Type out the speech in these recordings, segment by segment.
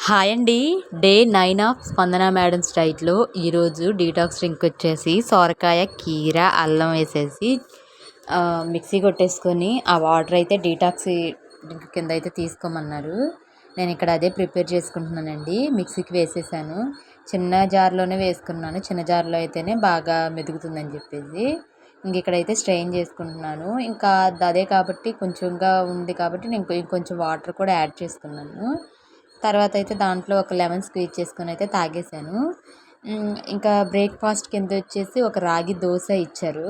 Hi అండి. Day 9 of స్పందన madams డైట్‌లో ఈరోజు డీటాక్స్ డ్రింక్ వచ్చేసి సొరకాయ, కీర, అల్లం వేసేసి మిక్సీ కొట్టేసుకొని ఆ వాటర్ అయితే డీటాక్స్ డ్రింక్ కింద అయితే తీసుకోమన్నారు. నేను ఇక్కడ అదే ప్రిపేర్ చేసుకుంటున్నానండి. మిక్సీకి వేసేసాను. చిన్న జార్‌లోనే వేసుకున్నాను. చిన్న జార్‌లో అయితేనే బాగా మెదుగుతుందని చెప్పేసి. ఇక్కడైతే స్ట్రెయిన్ చేసుకుంటున్నాను. ఇంకా అదే కాబట్టి కొంచెంగా ఉంది కాబట్టి నేను ఇంకొంచెం వాటర్ కూడా యాడ్ చేసుకున్నాను. తర్వాత అయితే దాంట్లో ఒక లెమన్ స్క్వీజ్ చేసుకొని అయితే తాగేసాను. ఇంకా బ్రేక్‌ఫాస్ట్ కింద వచ్చేసి ఒక రాగి దోస ఇచ్చారు.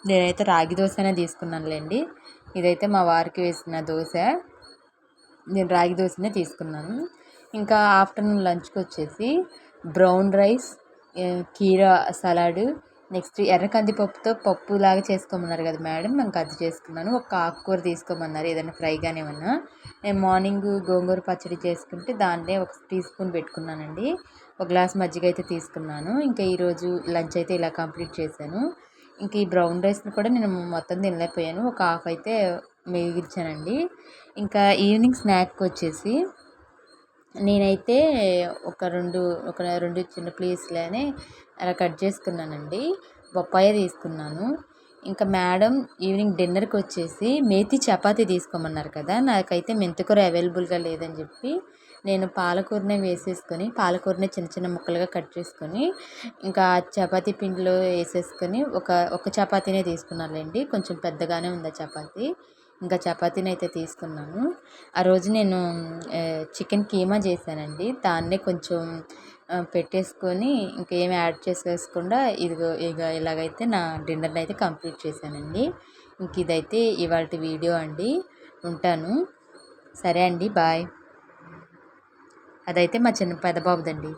నేనైతే రాగి దోసనే తీసుకున్నానులేండి. ఇదైతే మా వారికి వేసిన దోస. నేను రాగి దోసనే తీసుకున్నాను. ఇంకా ఆఫ్టర్‌నూన్ లంచ్‌కి వచ్చేసి బ్రౌన్ రైస్, కీరా సలాడ్, నెక్స్ట్ ఎర్ర కందిపప్పుతో పప్పులాగా చేసుకోమన్నారు కదా మేడం, ఇంకా అది చేసుకున్నాను. ఒక ఆకుకూర తీసుకోమన్నారు ఏదైనా ఫ్రై కానీ ఏమన్నా. నేను మార్నింగ్ గోంగూర పచ్చడి చేసుకుంటే దాన్నే ఒక టీ స్పూన్ పెట్టుకున్నానండి. ఒక గ్లాస్ మజ్జిగ అయితే తీసుకున్నాను. ఇంకా ఈరోజు లంచ్ అయితే ఇలా కంప్లీట్ చేశాను. ఇంక ఈ బ్రౌన్ రైస్ని కూడా నేను మొత్తం తినలేకపోయాను. ఒక హాఫ్ అయితే మిగిల్చానండి. ఇంకా ఈవినింగ్ స్నాక్కి వచ్చేసి నేనైతే ఒక రెండు చిన్న పీస్‌లని అలా కట్ చేసుకున్నానండి. బొప్పాయ తీసుకున్నాను. ఇంకా మేడం ఈవినింగ్ డిన్నర్‌కి వచ్చేసి మేతి చపాతీ తీసుకోమన్నారు కదా! నాకైతే మెంతికూర అవైలబుల్‌గా లేదని చెప్పి నేను పాలకూరనే వేసేసుకొని పాలకూరని చిన్న చిన్న ముక్కలుగా కట్ చేసుకొని ఇంకా చపాతీ పిండిలో వేసేసుకొని ఒక చపాతీనే తీసుకున్నానులేండి. కొంచెం పెద్దగానే ఉంది ఆ చపాతీ. ఇంకా చపాతీని అయితే తీసుకున్నాను. ఆ రోజు నేను చికెన్ కీమా చేశానండి. దాన్నే కొంచెం పెట్టేసుకొని ఇంకేమి యాడ్ చేసేయకుండా ఇలాగైతే నా డిన్నర్‌ని అయితే కంప్లీట్ చేశానండి. ఇదైతే ఇవాల్టి వీడియో అండి. ఉంటాను. సరే అండి. బాయ్. అదైతే మా పెద్ద బాబుదండి.